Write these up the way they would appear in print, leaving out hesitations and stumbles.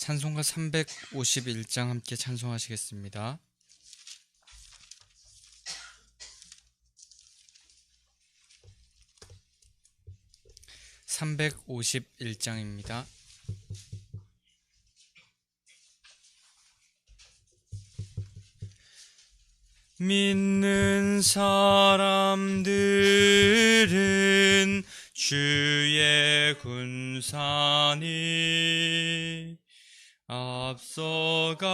찬송가 351장 함께 찬송하시겠습니다. 351장입니다. 믿는 사람들은 주의 군사니 앞서가신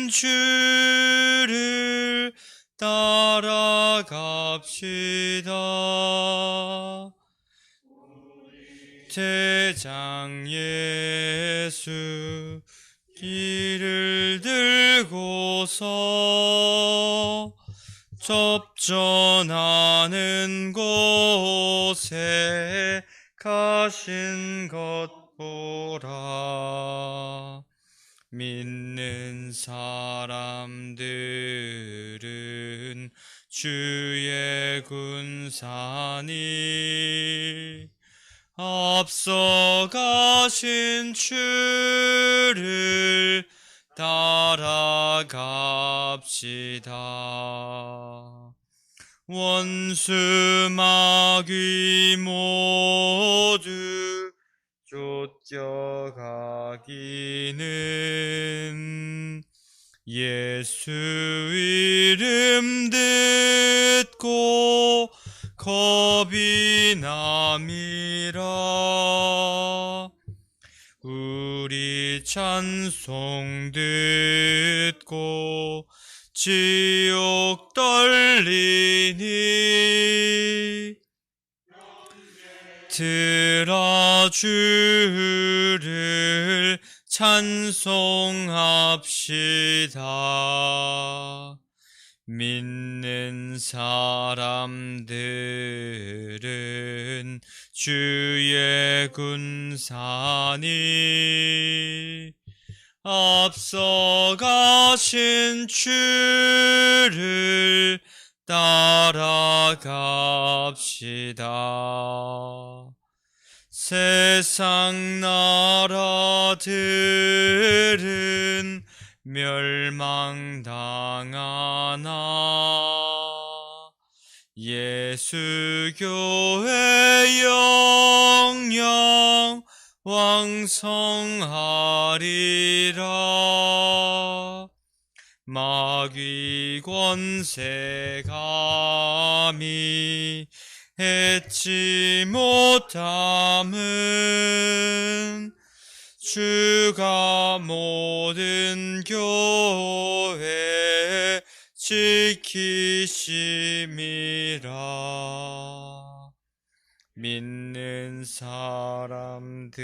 주를 따라갑시다. 대장 예수 길을 들고서 접전하는 곳에 가신 것 보라. 믿는 사람들은 주의 군사니 앞서가신 주를 따라갑시다. 원수 마귀 모두 쫓겨가기는 예수 이름 듣고 겁이 남이라. 우리 찬송 듣고 지옥 떨리니 들어 주를 찬송합시다. 믿는 사람들은 주의 군사니 앞서가신 주를 따라갑시다. 세상 나라들은 멸망당하나 예수 교회 영영 왕성하리라. 마귀 권세 감히 해치 못함은 주가 모든 교회 지키심이라. 믿는 사람들은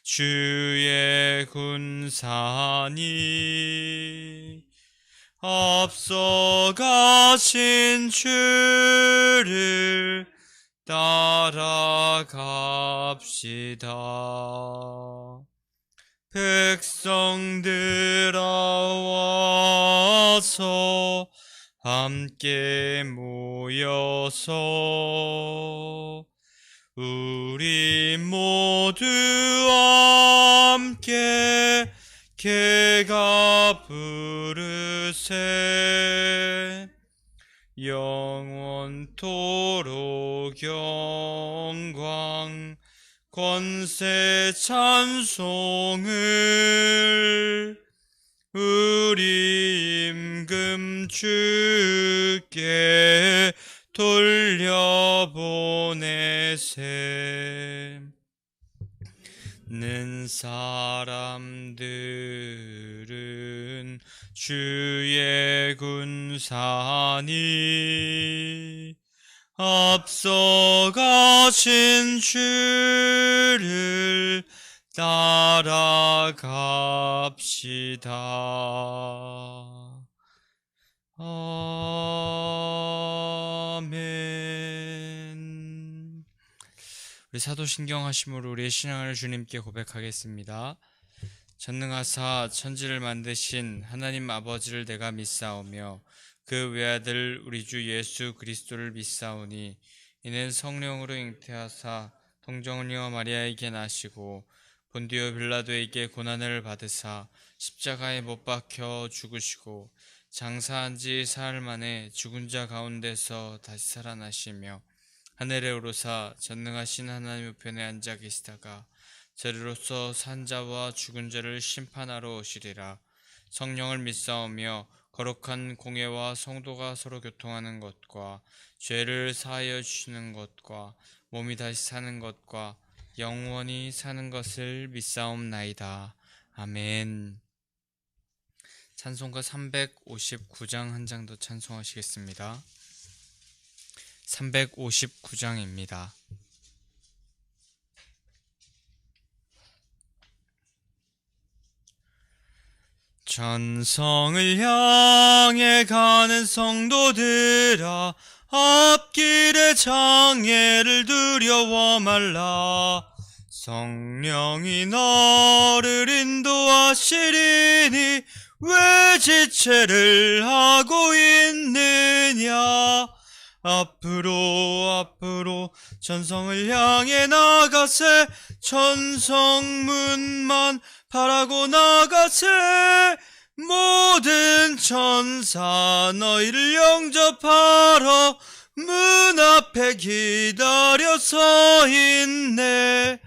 주의 군사니 앞서가신 주를 따라갑시다. 백성들아 와서 함께 모여서 우리 모두 함께 개가 부르세. 영원토록 영광 권세 찬송을 우리 임금 주께 돌려보내세. 는 사람들은 주의 군사니 앞서가신 주를 따라갑시다. 아멘. 우리 사도신경 하심으로 우리의 신앙을 주님께 고백하겠습니다. 전능하사 천지를 만드신 하나님 아버지를 내가 믿사오며 그 외아들 우리 주 예수 그리스도를 믿사오니 이는 성령으로 잉태하사 동정녀 마리아에게 나시고 본디오 빌라도에게 고난을 받으사 십자가에 못 박혀 죽으시고 장사한 지 사흘 만에 죽은 자 가운데서 다시 살아나시며 하늘에 오르사 전능하신 하나님 우편에 앉아 계시다가 저리로서 산자와 죽은 자를 심판하러 오시리라. 성령을 믿사오며 거룩한 공예와 성도가 서로 교통하는 것과 죄를 사하여 주시는 것과 몸이 다시 사는 것과 영원히 사는 것을 믿사옵나이다. 아멘. 찬송가 359장 한 장 더 찬송하시겠습니다. 359장입니다. 천성을 향해 가는 성도들아, 앞길의 장애를 두려워 말라. 성령이 너를 인도하시리니 왜 지체를 하고 있느냐. 앞으로 천성을 향해 나가세. 천성문만 바라고 나가세. 모든 천사 너희를 영접하러 문 앞에 기다려 서 있네.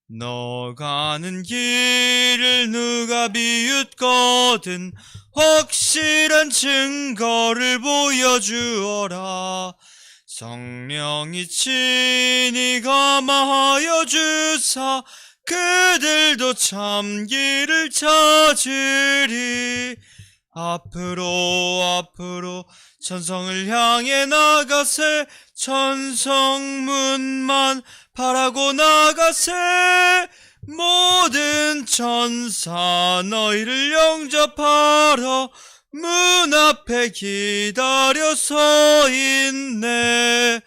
너 가는 길을 누가 비웃거든 확실한 증거를 보여주어라. 성령이 친히 감화하여 주사 그들도 참 길을 찾으리. 앞으로 천성을 향해 나가세. 천성문만 바라고 나가세. 모든 천사 너희를 영접하러 문 앞에 기다려 서 있네.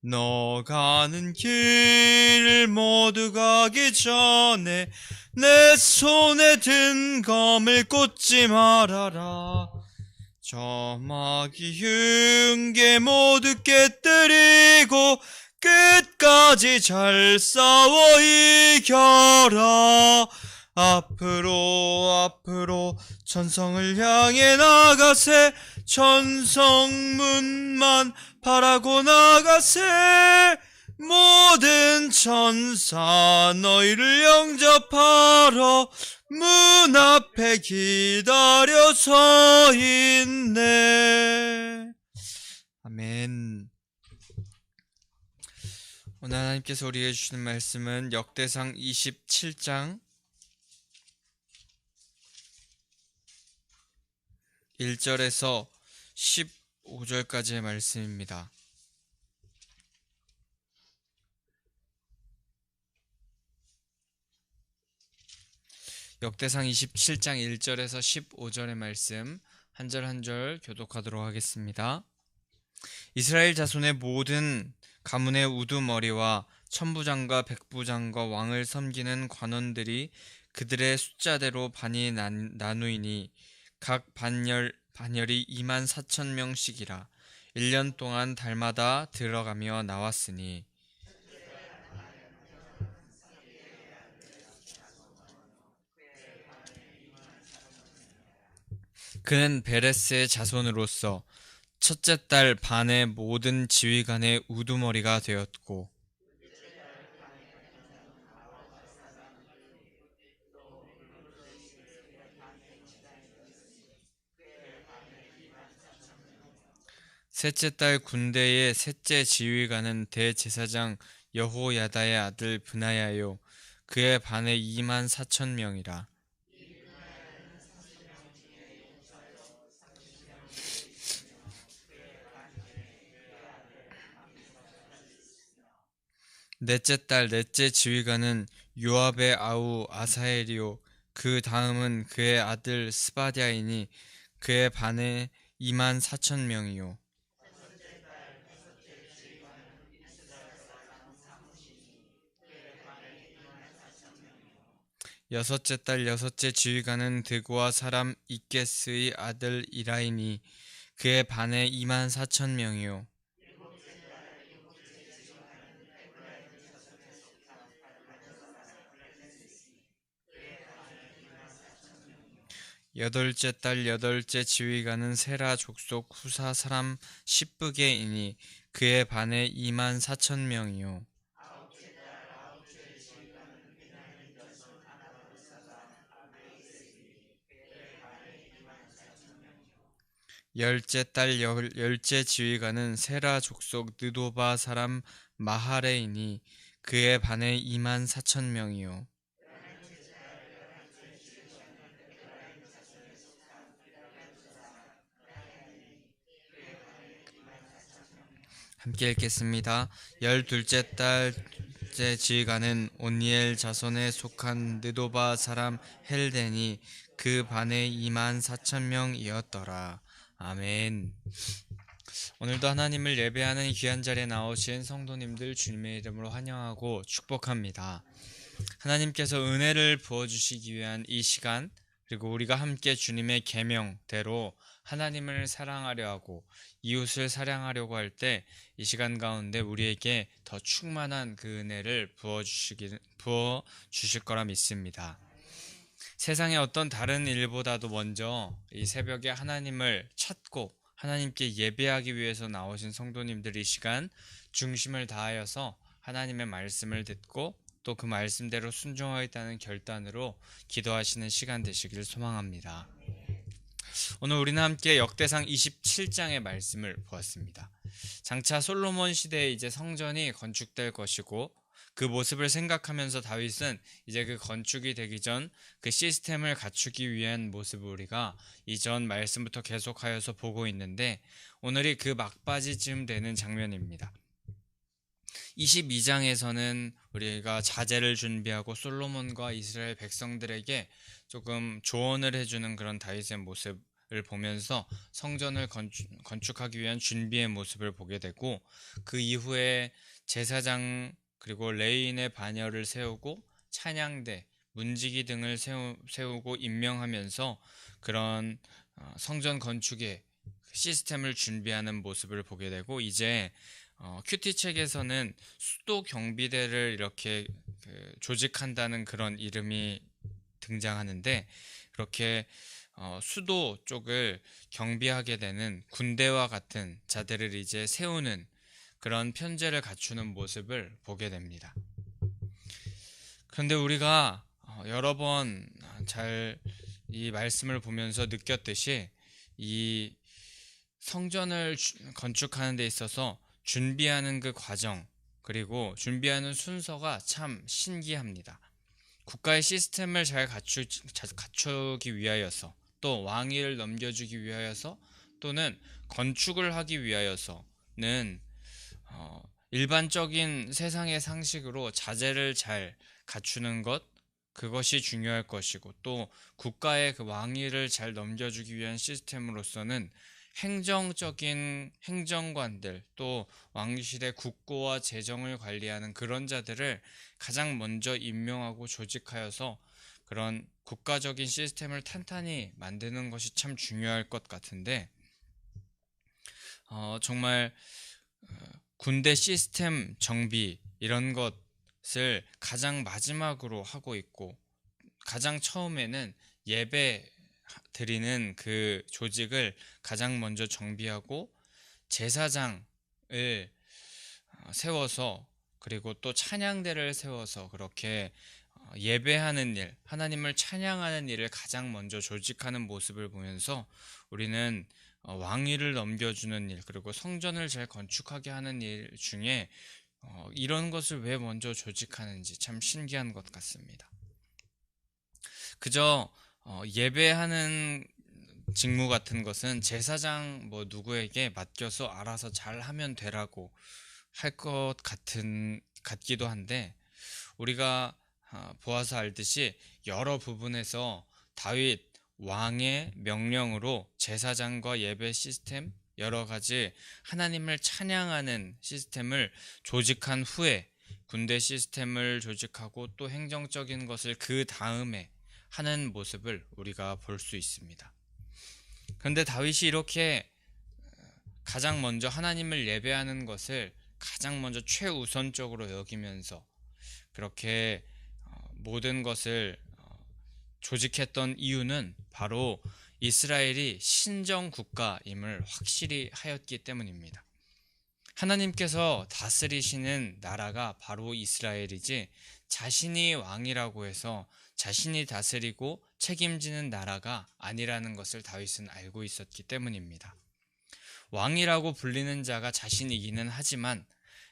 너 가는 길 모두 가기 전에 내 손에 든 검을 꽂지 말아라. 저마귀 흉계 모두 깨뜨리고 끝까지 잘 싸워 이겨라. 앞으로 천성을 향해 나가세. 천성문만 바라고 나가세. 모든 천사 너희를 영접하러 문 앞에 기다려 서 있네. 아멘. 오늘 하나님께서 우리에게 주시는 말씀은 역대상 27장 1절에서 15절까지의 말씀입니다. 역대상 27장 1절에서 15절의 말씀 한 절 한 절 교독하도록 하겠습니다. 이스라엘 자손의 모든 가문의 우두머리와 천부장과 백부장과 왕을 섬기는 관원들이 그들의 숫자대로 반이 나누이니 각 반열이 24,000명씩이라. 1년 동안 달마다 들어가며 나왔으니 그는 베레스의 자손으로서 첫째 딸 반의 모든 지휘관의 우두머리가 되었고 셋째 딸 군대의 셋째 지휘관은 대제사장 여호야다의 아들 브나야요. 그의 반에 24,000명이라. 넷째 딸 넷째 지휘관은 요압의 아우 아사엘이요. 그 다음은 그의 아들 스바디아이니 그의 반에 24,000명이요. 여섯째 딸 여섯째 지휘관은 드고아 사람 이게스의 아들 이라이니 그의 반에 24,000명이요. 여덟째 달 여덟째 지휘관은 세라 족속 후사 사람 십부게이니 그에 반해 2만 4천 명이요. 열째 달 열째 지휘관은 세라 족속 느도바 사람 마하레이니 그에 반해 2만 4천 명이요. 함께 읽겠습니다. 열둘째 달째 지휘관은 온니엘 자손에 속한 느도바 사람 헬덴이 그 반에 2만 4천 명이었더라. 아멘. 오늘도 하나님을 예배하는 귀한 자리에 나오신 성도님들 주님의 이름으로 환영하고 축복합니다. 하나님께서 은혜를 부어주시기 위한 이 시간, 그리고 우리가 함께 주님의 계명대로 하나님을 사랑하려 하고 이웃을 사랑하려고 할 때 이 시간 가운데 우리에게 더 충만한 그 은혜를 부어주실 거라 믿습니다. 세상의 어떤 다른 일보다도 먼저 이 새벽에 하나님을 찾고 하나님께 예배하기 위해서 나오신 성도님들이 이 시간 중심을 다하여서 하나님의 말씀을 듣고 또 그 말씀대로 순종하겠다는 결단으로 기도하시는 시간 되시길 소망합니다. 오늘 우리는 함께 역대상 27장의 말씀을 보았습니다. 장차 솔로몬 시대에 이제 성전이 건축될 것이고 그 모습을 생각하면서 다윗은 이제 그 건축이 되기 전 그 시스템을 갖추기 위한 모습을 우리가 이전 말씀부터 계속하여서 보고 있는데 오늘이 그 막바지쯤 되는 장면입니다. 22장에서는 우리가 자제를 준비하고 솔로몬과 이스라엘 백성들에게 조금 조언을 해주는 그런 다윗의 모습을 보면서 성전을 건축하기 위한 준비의 모습을 보게 되고 그 이후에 제사장 그리고 레위인의 반열을 세우고 찬양대, 문지기 등을 세우고 임명하면서 그런 성전 건축의 시스템을 준비하는 모습을 보게 되고 이제 큐티 책에서는 수도 경비대를 이렇게 조직한다는 그런 이름이 등장하는데 그렇게 수도 쪽을 경비하게 되는 군대와 같은 자들을 이제 세우는 그런 편제를 갖추는 모습을 보게 됩니다. 그런데 우리가 여러 번 잘 이 말씀을 보면서 느꼈듯이 이 성전을 건축하는 데 있어서 준비하는 그 과정 그리고 준비하는 순서가 참 신기합니다. 국가의 시스템을 잘 갖추기 위하여서 또 왕위를 넘겨주기 위하여서 또는 건축을 하기 위하여서는 일반적인 세상의 상식으로 자재를 잘 갖추는 것 그것이 중요할 것이고 또 국가의 그 왕위를 잘 넘겨주기 위한 시스템으로서는 행정적인 행정관들 또 왕실의 국고와 재정을 관리하는 그런 자들을 가장 먼저 임명하고 조직하여서 그런 국가적인 시스템을 탄탄히 만드는 것이 참 중요할 것 같은데 정말 군대 시스템 정비 이런 것을 가장 마지막으로 하고 있고 가장 처음에는 예배 드리는 그 조직을 가장 먼저 정비하고 제사장을 세워서 그리고 또 찬양대를 세워서 그렇게 예배하는 일, 하나님을 찬양하는 일을 가장 먼저 조직하는 모습을 보면서 우리는 왕위를 넘겨주는 일 그리고 성전을 잘 건축하게 하는 일 중에 이런 것을 왜 먼저 조직하는지 참 신기한 것 같습니다. 그저 예배하는 직무 같은 것은 제사장 누구에게 맡겨서 알아서 잘 하면 되라고 할 것 같기도 한데 우리가 보아서 알듯이 여러 부분에서 다윗 왕의 명령으로 제사장과 예배 시스템 여러 가지 하나님을 찬양하는 시스템을 조직한 후에 군대 시스템을 조직하고 또 행정적인 것을 그 다음에 하는 모습을 우리가 볼 수 있습니다. 그런데 다윗이 이렇게 가장 먼저 하나님을 예배하는 것을 가장 먼저 최우선적으로 여기면서 그렇게 모든 것을 조직했던 이유는 바로 이스라엘이 신정 국가임을 확실히 하였기 때문입니다. 하나님께서 다스리시는 나라가 바로 이스라엘이지 자신이 왕이라고 해서 자신이 다스리고 책임지는 나라가 아니라는 것을 다윗은 알고 있었기 때문입니다. 왕이라고 불리는 자가 자신이기는 하지만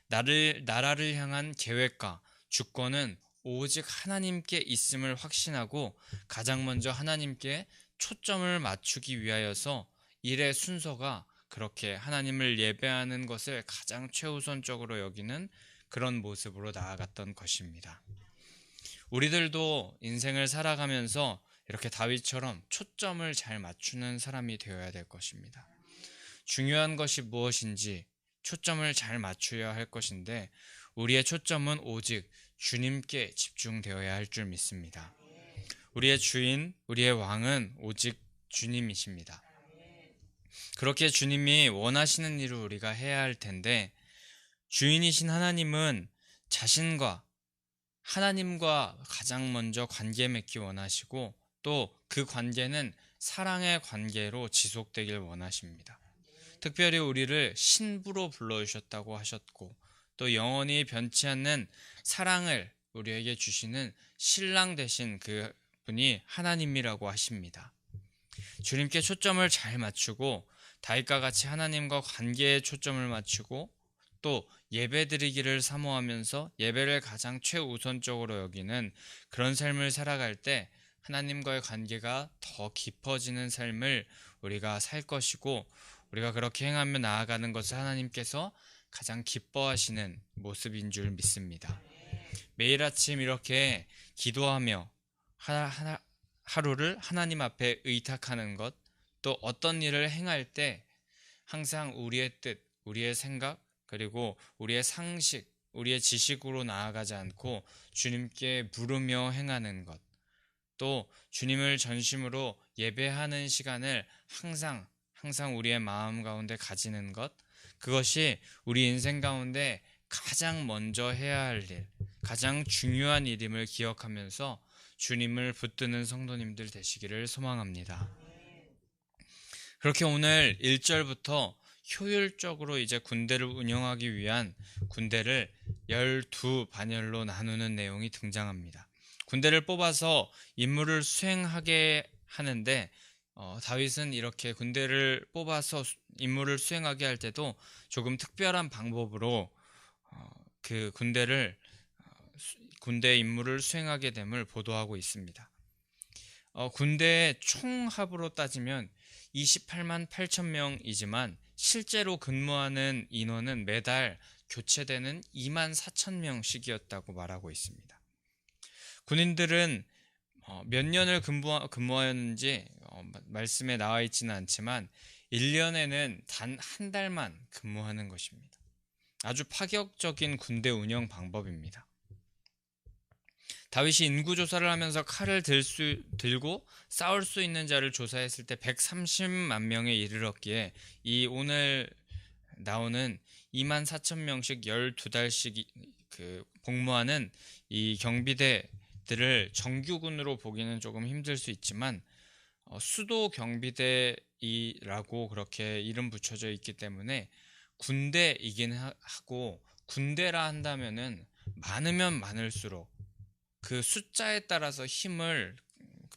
나라를 향한 계획과 주권은 오직 하나님께 있음을 확신하고 가장 먼저 하나님께 초점을 맞추기 위하여서 일의 순서가 그렇게 하나님을 예배하는 것을 가장 최우선적으로 여기는 그런 모습으로 나아갔던 것입니다. 우리들도 인생을 살아가면서 이렇게 다윗처럼 초점을 잘 맞추는 사람이 되어야 될 것입니다. 중요한 것이 무엇인지 초점을 잘 맞추어야 할 것인데 우리의 초점은 오직 주님께 집중되어야 할 줄 믿습니다. 우리의 주인, 우리의 왕은 오직 주님이십니다. 그렇게 주님이 원하시는 일을 우리가 해야 할 텐데 주인이신 하나님은 자신과 하나님과 가장 먼저 관계 맺기 원하시고 또 그 관계는 사랑의 관계로 지속되길 원하십니다. 특별히 우리를 신부로 불러주셨다고 하셨고 또 영원히 변치 않는 사랑을 우리에게 주시는 신랑 되신 그 분이 하나님이라고 하십니다. 주님께 초점을 잘 맞추고 다윗과 같이 하나님과 관계에 초점을 맞추고 또 예배드리기를 사모하면서 예배를 가장 최우선적으로 여기는 그런 삶을 살아갈 때 하나님과의 관계가 더 깊어지는 삶을 우리가 살 것이고 우리가 그렇게 행하며 나아가는 것을 하나님께서 가장 기뻐하시는 모습인 줄 믿습니다. 매일 아침 이렇게 기도하며 하루를 하나님 앞에 의탁하는 것, 또 어떤 일을 행할 때 항상 우리의 뜻, 우리의 생각, 그리고 우리의 상식, 우리의 지식으로 나아가지 않고 주님께 물으며 행하는 것, 또 주님을 전심으로 예배하는 시간을 항상 우리의 마음 가운데 가지는 것, 그것이 우리 인생 가운데 가장 먼저 해야 할 일, 가장 중요한 일임을 기억하면서 주님을 붙드는 성도님들 되시기를 소망합니다. 그렇게 오늘 1절부터 효율적으로 이제 군대를 운영하기 위한 군대를 12반열로 나누는 내용이 등장합니다. 군대를 뽑아서 임무를 수행하게 하는데 다윗은 이렇게 군대를 뽑아서 임무를 수행하게 할 때도 조금 특별한 방법으로 그 군대 임무를 수행하게 됨을 보도하고 있습니다. 군대의 총합으로 따지면 28만 8천 명이지만 실제로 근무하는 인원은 매달 교체되는 2만 4천 명씩이었다고 말하고 있습니다. 군인들은 몇 년을 근무하였는지 말씀에 나와 있지는 않지만 1년에는 단 한 달만 근무하는 것입니다. 아주 파격적인 군대 운영 방법입니다. 다윗이 인구조사를 하면서 칼을 들고 싸울 수 있는 자를 조사했을 때 130만 명에 이르렀기에 이 오늘 나오는 2만 4천 명씩 12달씩 복무하는 이 경비대들을 정규군으로 보기는 조금 힘들 수 있지만 수도 경비대라고 그렇게 이름 붙여져 있기 때문에 군대이긴 하고 군대라 한다면은 많으면 많을수록 그 숫자에 따라서 힘을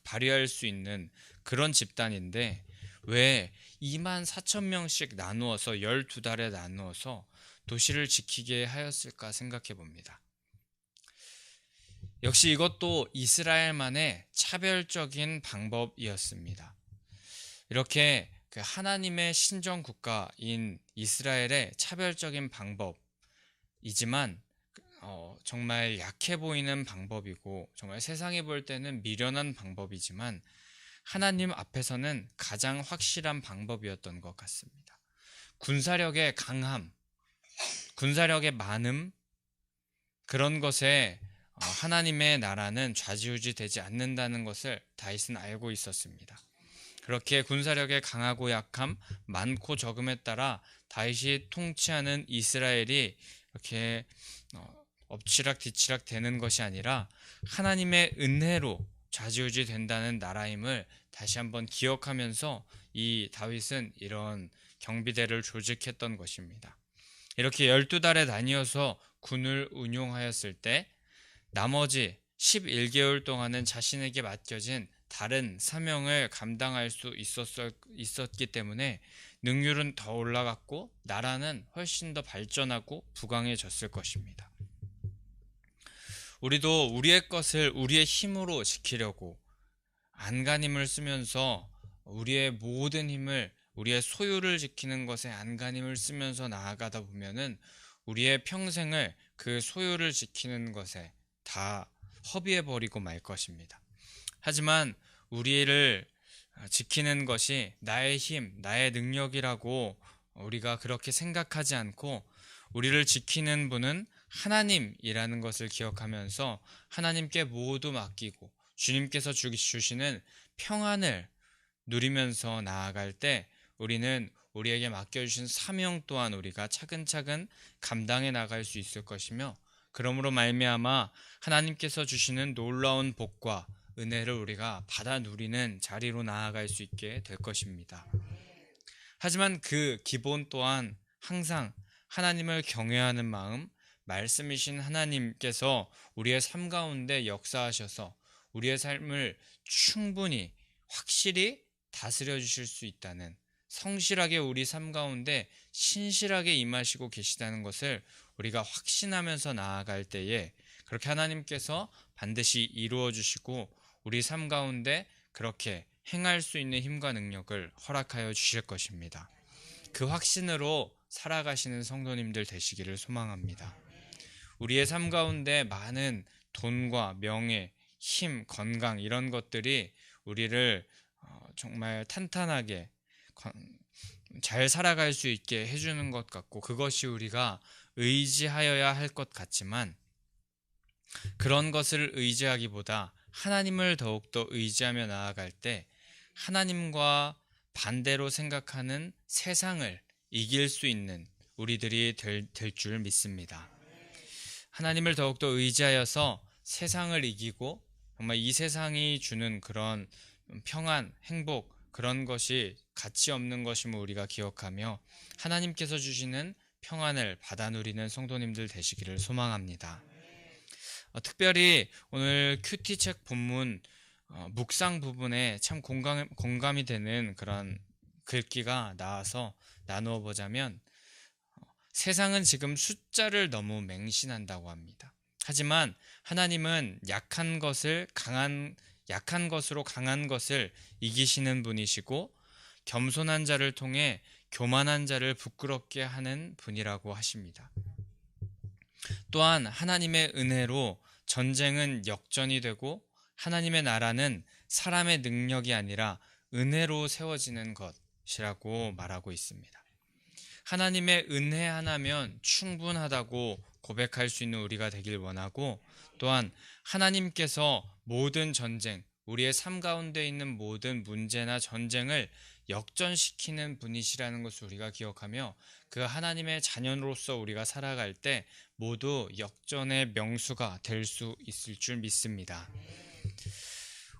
발휘할 수 있는 그런 집단인데 왜 2만 4천 명씩 나누어서 12달에 나누어서 도시를 지키게 하였을까 생각해 봅니다. 역시 이것도 이스라엘만의 차별적인 방법이었습니다. 이렇게 그 하나님의 신정 국가인 이스라엘의 차별적인 방법이지만 정말 약해 보이는 방법이고 정말 세상이 볼 때는 미련한 방법이지만 하나님 앞에서는 가장 확실한 방법이었던 것 같습니다. 군사력의 강함, 군사력의 많음, 그런 것에 하나님의 나라는 좌지우지 되지 않는다는 것을 다윗은 알고 있었습니다. 그렇게 군사력의 강하고 약함, 많고 적음에 따라 다윗이 통치하는 이스라엘이 이렇게 엎치락 뒤치락 되는 것이 아니라 하나님의 은혜로 좌지우지 된다는 나라임을 다시 한번 기억하면서 이 다윗은 이런 경비대를 조직했던 것입니다. 이렇게 12달에 나뉘어서 군을 운용하였을 때 나머지 11개월 동안은 자신에게 맡겨진 다른 사명을 감당할 수 있었기 때문에 능률은 더 올라갔고 나라는 훨씬 더 발전하고 부강해졌을 것입니다. 우리도 우리의 것을 우리의 힘으로 지키려고 안간힘을 쓰면서 우리의 모든 힘을, 우리의 소유를 지키는 것에 안간힘을 쓰면서 나아가다 보면은 우리의 평생을 그 소유를 지키는 것에 다 허비해버리고 말 것입니다. 하지만 우리를 지키는 것이 나의 힘, 나의 능력이라고 우리가 그렇게 생각하지 않고 우리를 지키는 분은 하나님이라는 것을 기억하면서 하나님께 모두 맡기고 주님께서 주시는 평안을 누리면서 나아갈 때 우리는 우리에게 맡겨주신 사명 또한 우리가 차근차근 감당해 나갈 수 있을 것이며, 그러므로 말미암아 하나님께서 주시는 놀라운 복과 은혜를 우리가 받아 누리는 자리로 나아갈 수 있게 될 것입니다. 하지만 그 기본 또한 항상 하나님을 경외하는 마음, 말씀이신 하나님께서 우리의 삶 가운데 역사하셔서 우리의 삶을 충분히 확실히 다스려 주실 수 있다는, 성실하게 우리 삶 가운데 신실하게 임하시고 계시다는 것을 우리가 확신하면서 나아갈 때에 그렇게 하나님께서 반드시 이루어 주시고 우리 삶 가운데 그렇게 행할 수 있는 힘과 능력을 허락하여 주실 것입니다. 그 확신으로 살아가시는 성도님들 되시기를 소망합니다. 우리의 삶 가운데 많은 돈과 명예, 힘, 건강 이런 것들이 우리를 정말 탄탄하게 잘 살아갈 수 있게 해주는 것 같고 그것이 우리가 의지하여야 할 것 같지만, 그런 것을 의지하기보다 하나님을 더욱더 의지하며 나아갈 때 하나님과 반대로 생각하는 세상을 이길 수 있는 우리들이 될 줄 믿습니다. 하나님을 더욱더 의지하여서 세상을 이기고 정말 이 세상이 주는 그런 평안, 행복, 그런 것이 가치 없는 것임을 우리가 기억하며 하나님께서 주시는 평안을 받아 누리는 성도님들 되시기를 소망합니다. 특별히 오늘 큐티 책 본문 묵상 부분에 참 공감이 되는 그런 글귀가 나와서 나누어 보자면, 세상은 지금 숫자를 너무 맹신한다고 합니다. 하지만 하나님은 약한 것으로 강한 것을 이기시는 분이시고 겸손한 자를 통해 교만한 자를 부끄럽게 하는 분이라고 하십니다. 또한 하나님의 은혜로 전쟁은 역전이 되고 하나님의 나라는 사람의 능력이 아니라 은혜로 세워지는 것이라고 말하고 있습니다. 하나님의 은혜 하나면 충분하다고 고백할 수 있는 우리가 되길 원하고, 또한 하나님께서 모든 전쟁, 우리의 삶 가운데 있는 모든 문제나 전쟁을 역전시키는 분이시라는 것을 우리가 기억하며 그 하나님의 자녀로서 우리가 살아갈 때 모두 역전의 명수가 될 수 있을 줄 믿습니다.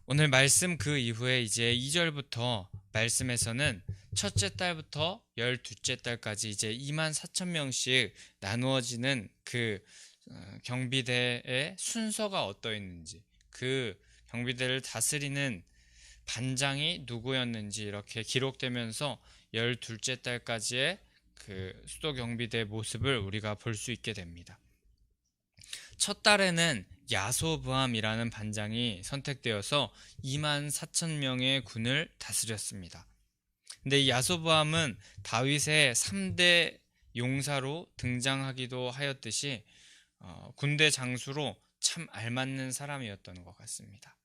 오늘 말씀 그 이후에 이제 2절부터 말씀에서는 첫째 달부터 12째 달까지 이제 24,000명씩 나누어지는 그 경비대의 순서가 어떠했는지, 그 경비대를 다스리는 반장이 누구였는지 이렇게 기록되면서 12째 달까지의 그 수도 경비대의 모습을 우리가 볼 수 있게 됩니다. 첫 달에는 야소브암이라는 반장이 선택되어서 24,000명의 군을 다스렸습니다. 근데 이 야소브암은 다윗의 3대 용사로 등장하기도 하였듯이 군대 장수로 참 알맞는 사람이었던 것 같습니다.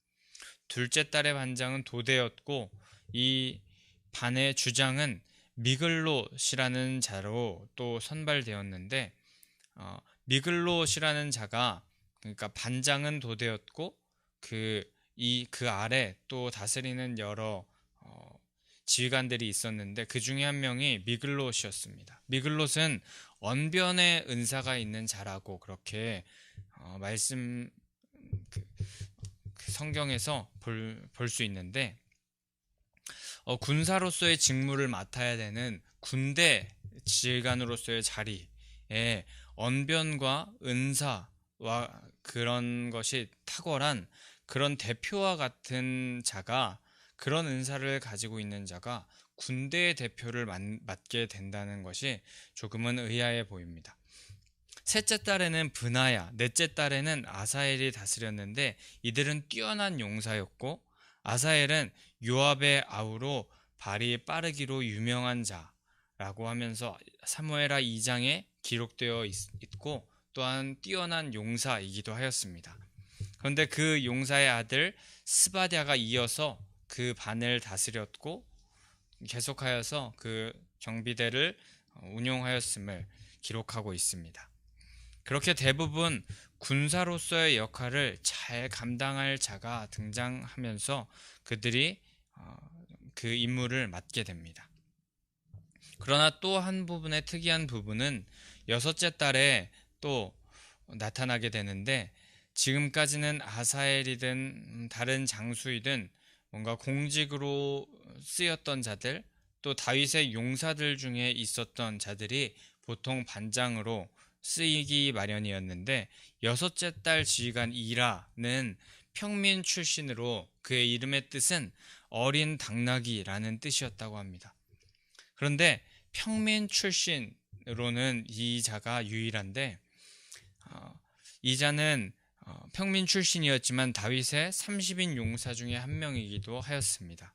둘째 달의 반장은 도대였고 이 반의 주장은 미글롯이라는 자로 또 선발되었는데, 미글롯이라는 자가, 그러니까 반장은 도대였고 그 아래 또 다스리는 여러 지휘관들이 있었는데 그 중에 한 명이 미글롯이었습니다. 미글롯은 언변의 은사가 있는 자라고 그렇게 성경에서 볼 수 있는데, 군사로서의 직무를 맡아야 되는 군대 지휘관으로서의 자리에 언변과 은사와 그런 것이 탁월한 그런 대표와 같은 자가, 그런 은사를 가지고 있는 자가 군대의 대표를 맡게 된다는 것이 조금은 의아해 보입니다. 셋째 딸에는 브나야, 넷째 딸에는 아사엘이 다스렸는데 이들은 뛰어난 용사였고, 아사엘은 요압의 아우로 발이 빠르기로 유명한 자라고 하면서 사무엘하 2장에 기록되어 있고, 또한 뛰어난 용사이기도 하였습니다. 그런데 그 용사의 아들 스바랴가 이어서 그 반을 다스렸고 계속하여서 그 경비대를 운용하였음을 기록하고 있습니다. 그렇게 대부분 군사로서의 역할을 잘 감당할 자가 등장하면서 그들이 그 임무를 맡게 됩니다. 그러나 또 한 부분의 특이한 부분은 여섯째 달에 또 나타나게 되는데, 지금까지는 아사엘이든 다른 장수이든 뭔가 공직으로 쓰였던 자들, 또 다윗의 용사들 중에 있었던 자들이 보통 반장으로 쓰이기 마련이었는데, 여섯째 딸 지휘관 이라는 평민 출신으로 그의 이름의 뜻은 어린 당나귀라는 뜻이었다고 합니다. 그런데 평민 출신으로는 이 자가 유일한데, 이 자는 평민 출신이었지만 다윗의 30인 용사 중에 한 명이기도 하였습니다.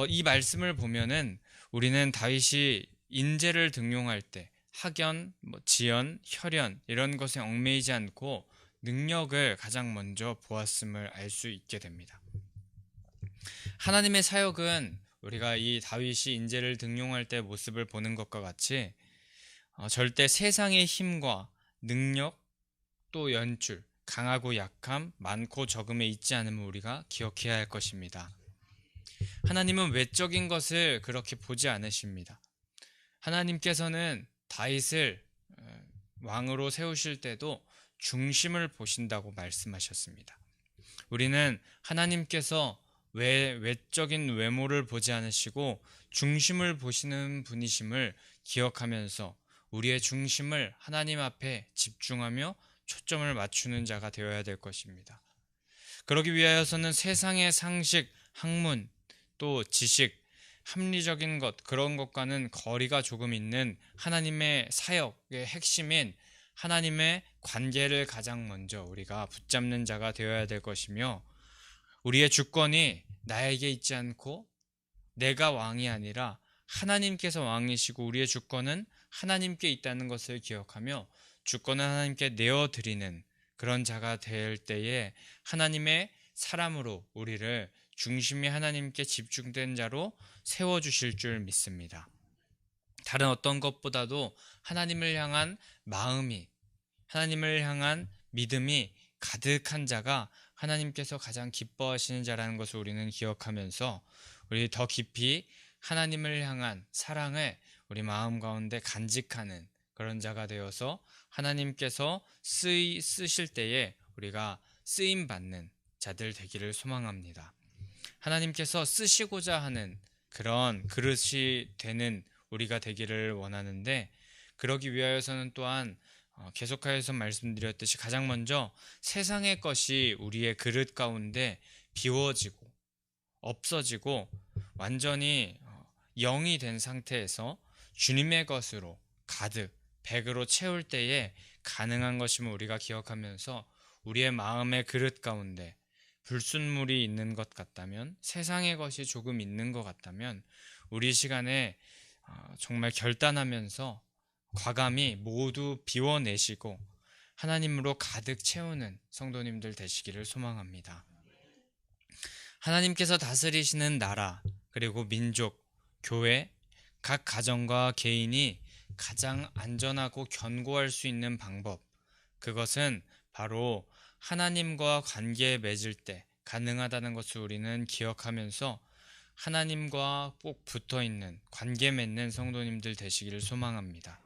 이 말씀을 보면은 우리는 다윗이 인재를 등용할 때 학연, 지연, 혈연 이런 것에 얽매이지 않고 능력을 가장 먼저 보았음을 알 수 있게 됩니다. 하나님의 사역은 우리가 이 다윗이 인재를 등용할 때 모습을 보는 것과 같이 절대 세상의 힘과 능력, 또 연출, 강하고 약함, 많고 적음에 있지 않음을 우리가 기억해야 할 것입니다. 하나님은 외적인 것을 그렇게 보지 않으십니다. 하나님께서는 다윗을 왕으로 세우실 때도 중심을 보신다고 말씀하셨습니다. 우리는 하나님께서 외적인 외모를 보지 않으시고 중심을 보시는 분이심을 기억하면서 우리의 중심을 하나님 앞에 집중하며 초점을 맞추는 자가 되어야 될 것입니다. 그러기 위하여서는 세상의 상식, 학문, 또 지식, 합리적인 것, 그런 것과는 거리가 조금 있는 하나님의 사역의 핵심인 하나님의 관계를 가장 먼저 우리가 붙잡는 자가 되어야 될 것이며, 우리의 주권이 나에게 있지 않고 내가 왕이 아니라 하나님께서 왕이시고 우리의 주권은 하나님께 있다는 것을 기억하며 주권은 하나님께 내어드리는 그런 자가 될 때에 하나님의 사람으로 우리를 중심이 하나님께 집중된 자로 세워주실 줄 믿습니다. 다른 어떤 것보다도 하나님을 향한 마음이, 하나님을 향한 믿음이 가득한 자가 하나님께서 가장 기뻐하시는 자라는 것을 우리는 기억하면서 우리 더 깊이 하나님을 향한 사랑을 우리 마음 가운데 간직하는 그런 자가 되어서 하나님께서 쓰실 때에 우리가 쓰임받는 자들 되기를 소망합니다. 하나님께서 쓰시고자 하는 그런 그릇이 되는 우리가 되기를 원하는데, 그러기 위하여서는 또한 계속하여서 말씀드렸듯이 가장 먼저 세상의 것이 우리의 그릇 가운데 비워지고 없어지고 완전히 영이 된 상태에서 주님의 것으로 가득 100으로 채울 때에 가능한 것임을 우리가 기억하면서 우리의 마음의 그릇 가운데 불순물이 있는 것 같다면, 세상의 것이 조금 있는 것 같다면 우리 시간에 정말 결단하면서 과감히 모두 비워내시고 하나님으로 가득 채우는 성도님들 되시기를 소망합니다. 하나님께서 다스리시는 나라, 그리고 민족, 교회, 각 가정과 개인이 가장 안전하고 견고할 수 있는 방법, 그것은 바로 하나님과 관계 맺을 때 가능하다는 것을 우리는 기억하면서 하나님과 꼭 붙어있는 관계 맺는 성도님들 되시기를 소망합니다.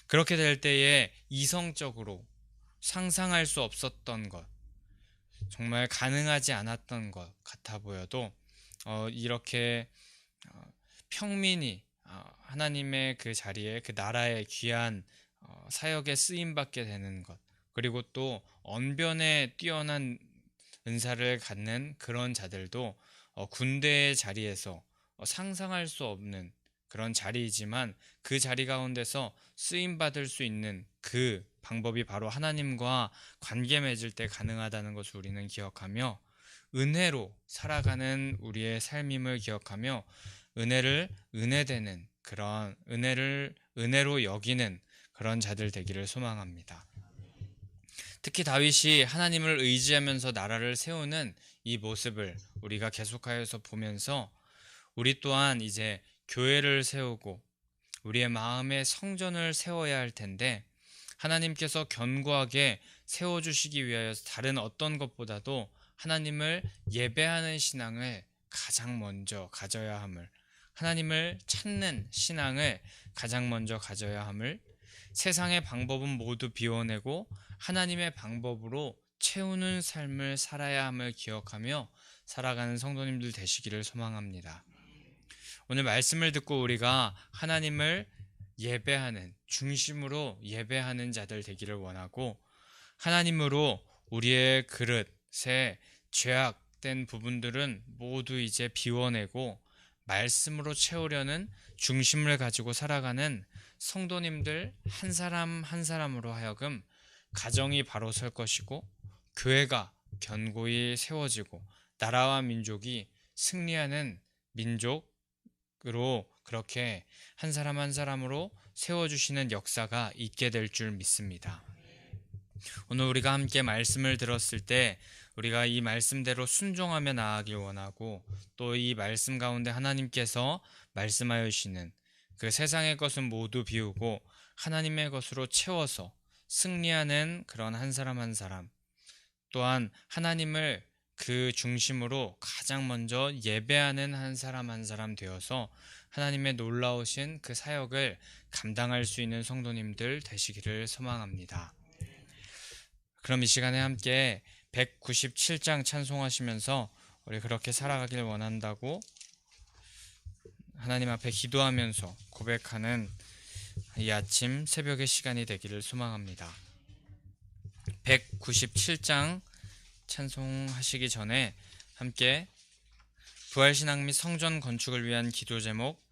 그렇게 될 때에 이성적으로 상상할 수 없었던 것, 정말 가능하지 않았던 것 같아 보여도 이렇게 평민이 하나님의 그 자리에 그 나라의 귀한 사역에 쓰임 받게 되는 것, 그리고 또 언변에 뛰어난 은사를 갖는 그런 자들도 군대의 자리에서 상상할 수 없는 그런 자리이지만 그 자리 가운데서 쓰임 받을 수 있는 그 방법이 바로 하나님과 관계 맺을 때 가능하다는 것을 우리는 기억하며, 은혜로 살아가는 우리의 삶임을 기억하며 은혜를 은혜되는 그런 은혜를 은혜로 여기는 그런 자들 되기를 소망합니다. 특히 다윗이 하나님을 의지하면서 나라를 세우는 이 모습을 우리가 계속하여서 보면서 우리 또한 이제 교회를 세우고 우리의 마음의 성전을 세워야 할 텐데, 하나님께서 견고하게 세워주시기 위하여 다른 어떤 것보다도 하나님을 예배하는 신앙을 가장 먼저 가져야 함을, 하나님을 찾는 신앙을 가장 먼저 가져야 함을, 세상의 방법은 모두 비워내고 하나님의 방법으로 채우는 삶을 살아야 함을 기억하며 살아가는 성도님들 되시기를 소망합니다. 오늘 말씀을 듣고 우리가 하나님을 예배하는, 중심으로 예배하는 자들 되기를 원하고, 하나님으로 우리의 그릇에 죄악된 부분들은 모두 이제 비워내고 말씀으로 채우려는 중심을 가지고 살아가는 성도님들 한 사람 한 사람으로 하여금 가정이 바로 설 것이고, 교회가 견고히 세워지고 나라와 민족이 승리하는 민족으로 그렇게 한 사람 한 사람으로 세워주시는 역사가 있게 될 줄 믿습니다. 오늘 우리가 함께 말씀을 들었을 때 우리가 이 말씀대로 순종하며 나아가길 원하고, 또 이 말씀 가운데 하나님께서 말씀하여 주시는 그 세상의 것은 모두 비우고 하나님의 것으로 채워서 승리하는 그런 한 사람 한 사람, 또한 하나님을 그 중심으로 가장 먼저 예배하는 한 사람 되어서 하나님의 놀라우신 그 사역을 감당할 수 있는 성도님들 되시기를 소망합니다. 그럼 이 시간에 함께 197장 찬송하시면서 우리 그렇게 살아가길 원한다고 하나님 앞에 기도하면서 고백하는 이 아침 새벽의 시간이 되기를 소망합니다. 197장 찬송하시기 전에 함께 부활신앙 및 성전 건축을 위한 기도 제목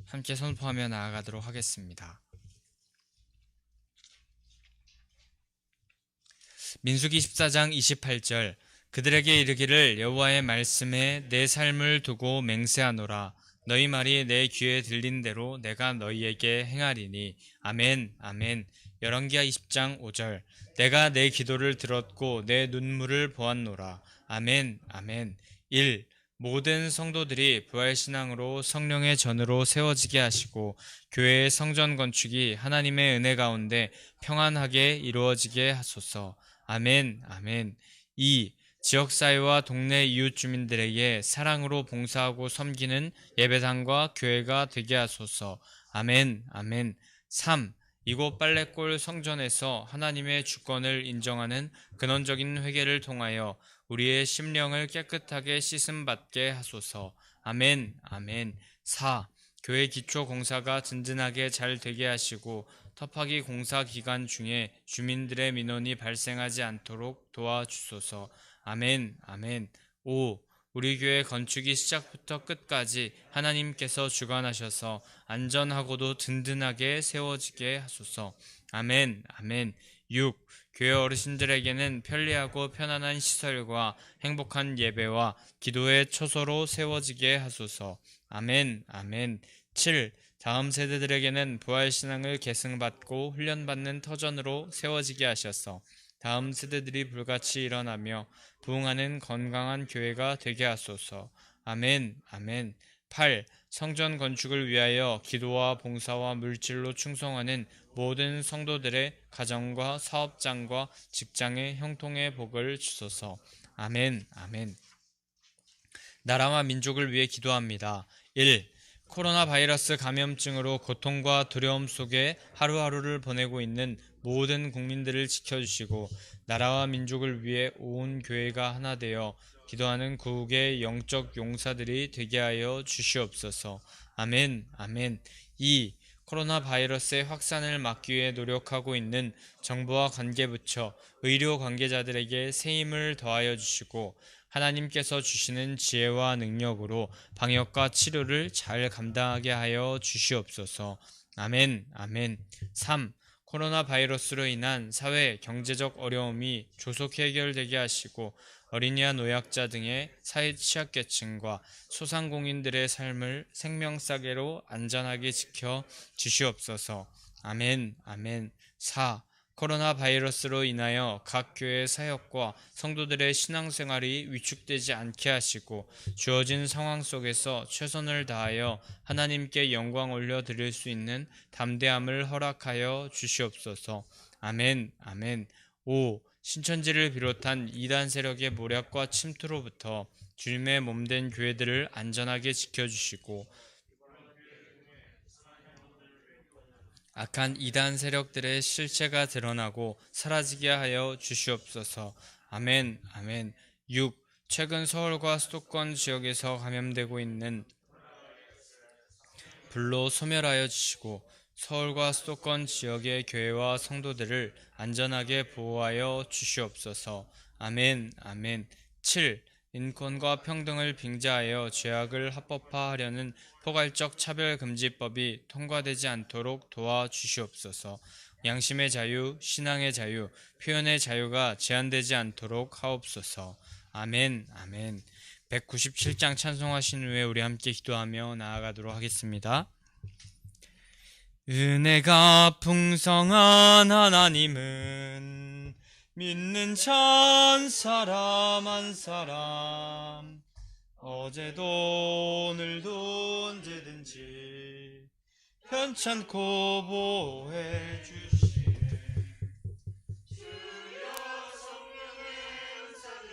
함께 선포하며 나아가도록 하겠습니다. 민수기 14장 28절, 그들에게 이르기를 여호와의 말씀에 내 삶을 두고 맹세하노라. 너희 말이 내 귀에 들린 대로 내가 너희에게 행하리니. 아멘 아멘. 열왕기하 20장 5절, 내가 내 기도를 들었고 내 눈물을 보았노라. 아멘 아멘. 1. 모든 성도들이 부활신앙으로 성령의 전으로 세워지게 하시고 교회의 성전 건축이 하나님의 은혜 가운데 평안하게 이루어지게 하소서. 아멘 아멘. 2. 지역사회와 동네 이웃 주민들에게 사랑으로 봉사하고 섬기는 예배당과 교회가 되게 하소서. 아멘 아멘. 3. 이곳 빨래골 성전에서 하나님의 주권을 인정하는 근원적인 회개를 통하여 우리의 심령을 깨끗하게 씻음받게 하소서. 아멘 아멘. 4. 교회 기초 공사가 든든하게 잘 되게 하시고 터파기 공사 기간 중에 주민들의 민원이 발생하지 않도록 도와주소서. 아멘 아멘. 5. 우리 교회 건축이 시작부터 끝까지 하나님께서 주관하셔서 안전하고도 든든하게 세워지게 하소서. 아멘 아멘. 6. 교회 어르신들에게는 편리하고 편안한 시설과 행복한 예배와 기도의 처소로 세워지게 하소서. 아멘 아멘. 7. 다음 세대들에게는 부활신앙을 계승받고 훈련받는 터전으로 세워지게 하셔서 다음 세대들이 불같이 일어나며 부흥하는 건강한 교회가 되게 하소서. 아멘 아멘. 8. 성전 건축을 위하여 기도와 봉사와 물질로 충성하는 모든 성도들의 가정과 사업장과 직장의 형통의 복을 주소서. 아멘 아멘. 나라와 민족을 위해 기도합니다. 1. 코로나 바이러스 감염증으로 고통과 두려움 속에 하루하루를 보내고 있는 모든 국민들을 지켜주시고 나라와 민족을 위해 온 교회가 하나 되어 기도하는 구국의 영적 용사들이 되게 하여 주시옵소서. 아멘, 아멘. 2. 코로나 바이러스의 확산을 막기 위해 노력하고 있는 정부와 관계부처, 의료 관계자들에게 새 힘을 더하여 주시고 하나님께서 주시는 지혜와 능력으로 방역과 치료를 잘 감당하게 하여 주시옵소서. 아멘, 아멘. 3. 코로나 바이러스로 인한 사회, 경제적 어려움이 조속 해결되게 하시고 어린이와 노약자 등의 사회 취약계층과 소상공인들의 삶을 생명싸개로 안전하게 지켜 주시옵소서. 아멘, 아멘. 4. 코로나 바이러스로 인하여 각 교회 사역과 성도들의 신앙생활이 위축되지 않게 하시고 주어진 상황 속에서 최선을 다하여 하나님께 영광 올려드릴 수 있는 담대함을 허락하여 주시옵소서. 아멘, 아멘. 5. 신천지를 비롯한 이단 세력의 모략과 침투로부터 주님의 몸된 교회들을 안전하게 지켜주시고 악한 이단 세력들의 실체가 드러나고 사라지게 하여 주시옵소서. 아멘, 아멘. 6. 최근 서울과 수도권 지역에서 감염되고 있는 불로 소멸하여 주시고 서울과 수도권 지역의 교회와 성도들을 안전하게 보호하여 주시옵소서. 아멘, 아멘. 7. 인권과 평등을 빙자하여 죄악을 합법화하려는 포괄적 차별금지법이 통과되지 않도록 도와주시옵소서. 양심의 자유, 신앙의 자유, 표현의 자유가 제한되지 않도록 하옵소서. 아멘, 아멘. 197장 찬송하신 후에 우리 함께 기도하며 나아가도록 하겠습니다. 은혜가 풍성한 하나님은 믿는 천 사람 한 사람 어제도 오늘도 언제든지 편찮고 보호해 주시네. 주여 성령의 은사를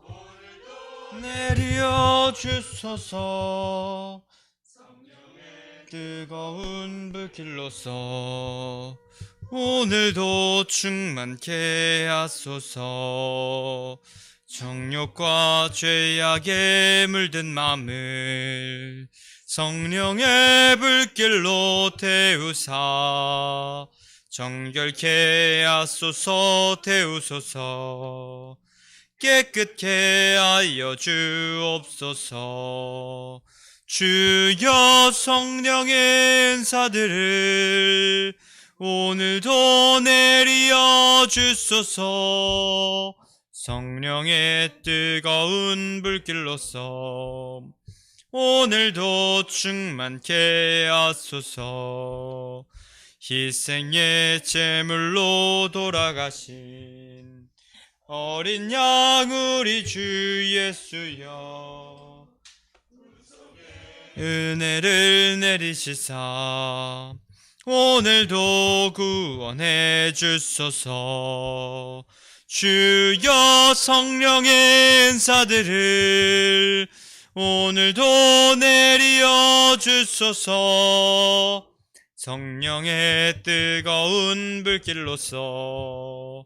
오늘도 내려 주소서. 성령의 뜨거운 불길로서 오늘도 충만케 하소서. 정욕과 죄악에 물든 맘을 성령의 불길로 태우사 정결케 하소서. 태우소서. 깨끗게 하여 주옵소서. 주여 성령의 은사들을 오늘도 내려 주소서. 성령의 뜨거운 불길로서 오늘도 충만케 하소서. 희생의 제물로 돌아가신 어린 양 우리 주 예수여 은혜를 내리시사 오늘도 구원해 주소서. 주여 성령의 은사들을 오늘도 내려 주소서. 성령의 뜨거운 불길로서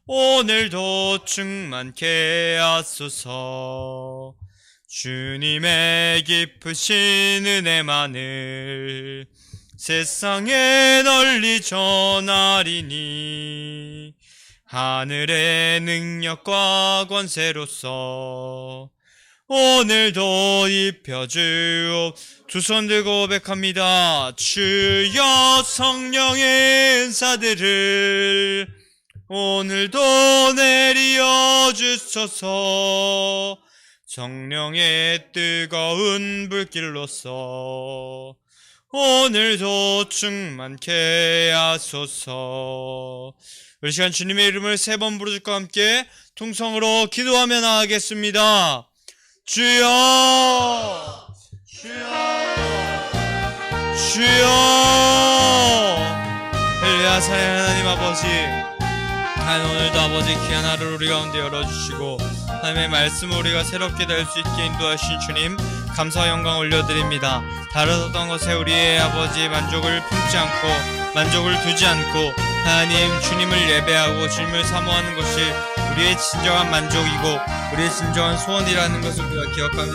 오늘도 충만케 하소서. 주님의 깊으신 은혜만을 세상에 널리 전하리니 하늘의 능력과 권세로서 오늘도 입혀주옵. 두 손 들고 고백합니다. 주여 성령의 은사들을 오늘도 내려 주소서. 성령의 뜨거운 불길로서 오늘도 충만케 하소서. 우리 시간 주님의 이름을 3번 부르짖고 함께 통성으로 기도하며 나아가겠습니다. 주여 주여 주여. 엘리야사의 하나님 아버지, 오늘도 아버지 귀한 하루를 우리 가운데 열어주시고 하나님의 말씀을 우리가 새롭게 될 수 있게 인도하신 주님 감사와 영광 올려드립니다. 다르던 것에 우리의 아버지의 만족을 품지 않고 만족을 두지 않고 하나님 주님을 예배하고 주님을 사모하는 것이 우리의 진정한 만족이고 우리의 진정한 소원이라는 것을 우리가 기억하면서